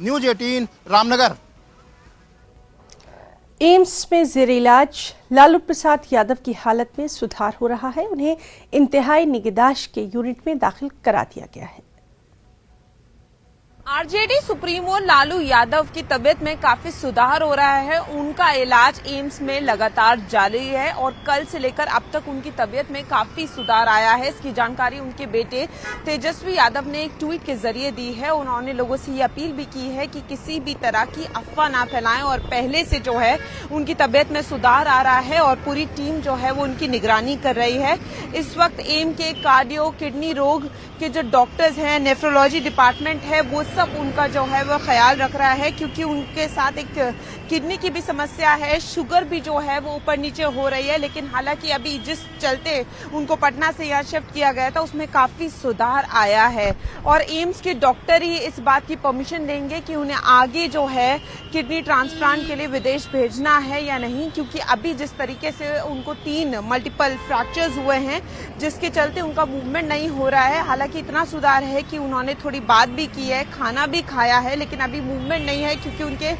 News 18 Ramnagar. AIIMS में जेर इलाज लालू प्रसाद यादव की हालत में सुधार हो रहा है। उन्हें इंतहाई निगहदाश्त के यूनिट में दाखिल करा दिया गया है। आरजेडी सुप्रीमो लालू यादव की तबीयत में काफी सुधार हो रहा है। उनका इलाज एम्स में लगातार जारी है और कल से लेकर अब तक उनकी तबीयत में काफी सुधार आया है। इसकी जानकारी उनके बेटे तेजस्वी यादव ने एक ट्वीट के जरिए दी है। उन्होंने लोगों से ये अपील भी की है कि किसी भी तरह की अफवाह ना फैलाएं और पहले से जो है उनकी तबीयत में सुधार आ रहा है और पूरी टीम जो है वो उनकी निगरानी कर रही है। इस वक्त एम्स के कार्डियो किडनी रोग के जो डॉक्टर्स हैं, नेफ्रोलॉजी डिपार्टमेंट है, वो सब उनका जो है वो ख्याल रख रहा है क्योंकि उनके साथ एक किडनी की भी समस्या है, शुगर भी जो है वो ऊपर नीचे हो रही है। लेकिन हालांकि अभी जिस चलते उनको पटना से यहाँ शिफ्ट किया गया था उसमें काफी सुधार आया है और एम्स के डॉक्टर ही इस बात की परमिशन देंगे कि उन्हें आगे जो है किडनी ट्रांसप्लांट के लिए विदेश भेजना है या नहीं, क्योंकि अभी जिस तरीके से उनको 3 मल्टीपल फ्रैक्चर्स हुए हैं जिसके चलते उनका मूवमेंट नहीं हो रहा है। हालांकि इतना सुधार है कि उन्होंने थोड़ी बात भी की है, खाना भी खाया है, लेकिन अभी मूवमेंट नहीं है क्योंकि उनके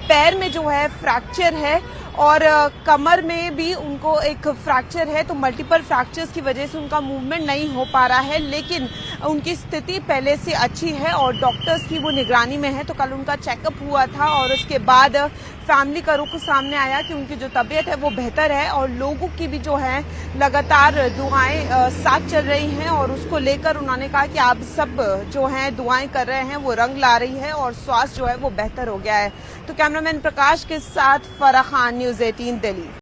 पैर में जो है फ्रैक्चर है और कमर में भी उनको एक फ्रैक्चर है। तो मल्टीपल फ्रैक्चर्स की वजह से उनका मूवमेंट नहीं हो पा रहा है, लेकिन उनकी स्थिति पहले से अच्छी है और डॉक्टर्स की वो निगरानी में है। तो कल उनका चेकअप हुआ था और उसके बाद फैमिली का रुख सामने आया कि उनकी जो तबीयत है वो बेहतर है और लोगों की भी जो है लगातार दुआएं साथ चल रही हैं और उसको लेकर उन्होंने कहा कि आप सब जो हैं दुआएं कर रहे हैं वो रंग ला रही है और स्वास्थ्य जो है वो बेहतर हो गया है। तो कैमरामैन प्रकाश के साथ फराह खान, न्यूज 18 दिल्ली।